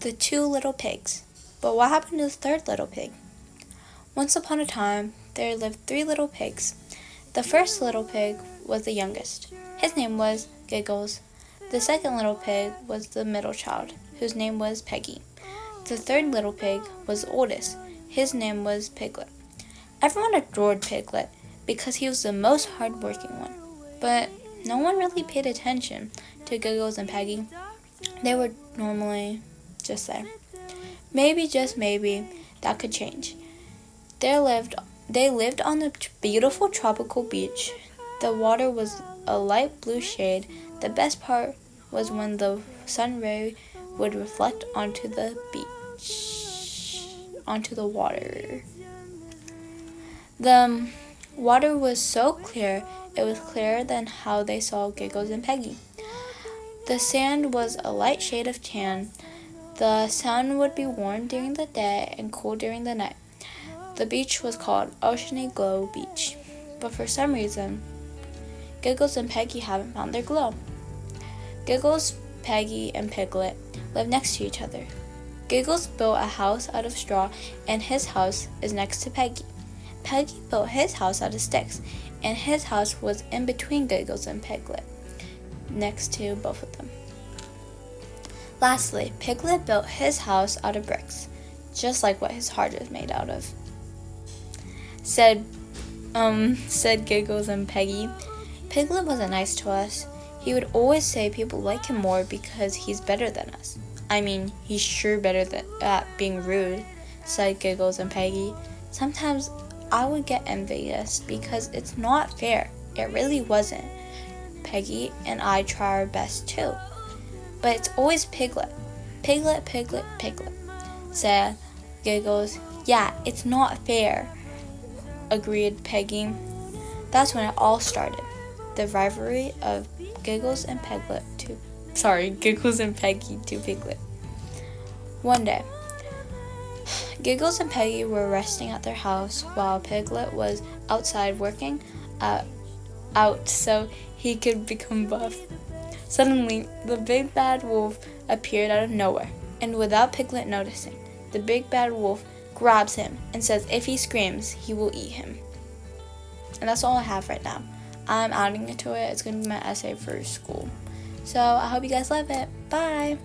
The two little pigs. But what happened to the third little pig? Once upon a time, there lived 3 little pigs. The first little pig was the youngest. His name was Giggles. The second little pig was the middle child, whose name was Peggy. The third little pig was the oldest. His name was Piglet. Everyone adored Piglet because he was the most hard-working one. But no one really paid attention to Giggles and Peggy. They were normally just there. Maybe, just maybe, that could change. They lived on a beautiful tropical beach. The water was a light blue shade. The best part was when the sun ray would reflect onto the beach, onto the water. The water was so clear, it was clearer than how they saw Giggles and Peggy. The sand was a light shade of tan. The sun would be warm during the day and cool during the night. The beach was called Oceany Glow Beach, but for some reason, Giggles and Peggy haven't found their glow. Giggles, Peggy, and Piglet live next to each other. Giggles built a house out of straw, and his house is next to Peggy. Peggy built his house out of sticks, and his house was in between Giggles and Piglet, next to both of them. Lastly, Piglet built his house out of bricks, just like what his heart is made out of. Said Giggles and Peggy. Piglet wasn't nice to us. He would always say people like him more because he's better than us. I mean, he's sure better at being rude, said Giggles and Peggy. Sometimes I would get envious because it's not fair. It really wasn't. Peggy and I try our best too. But it's always Piglet. Piglet, Piglet, Piglet, said Giggles. Yeah, it's not fair, agreed Peggy. That's when it all started. The rivalry of Giggles and Peggy to Piglet. One day, Giggles and Peggy were resting at their house while Piglet was outside working out so he could become buff. Suddenly, the big bad wolf appeared out of nowhere, and without Piglet noticing, the big bad wolf grabs him and says if he screams, he will eat him. And that's all I have right now. I'm adding it to it. It's going to be my essay for school. So I hope you guys love it. Bye!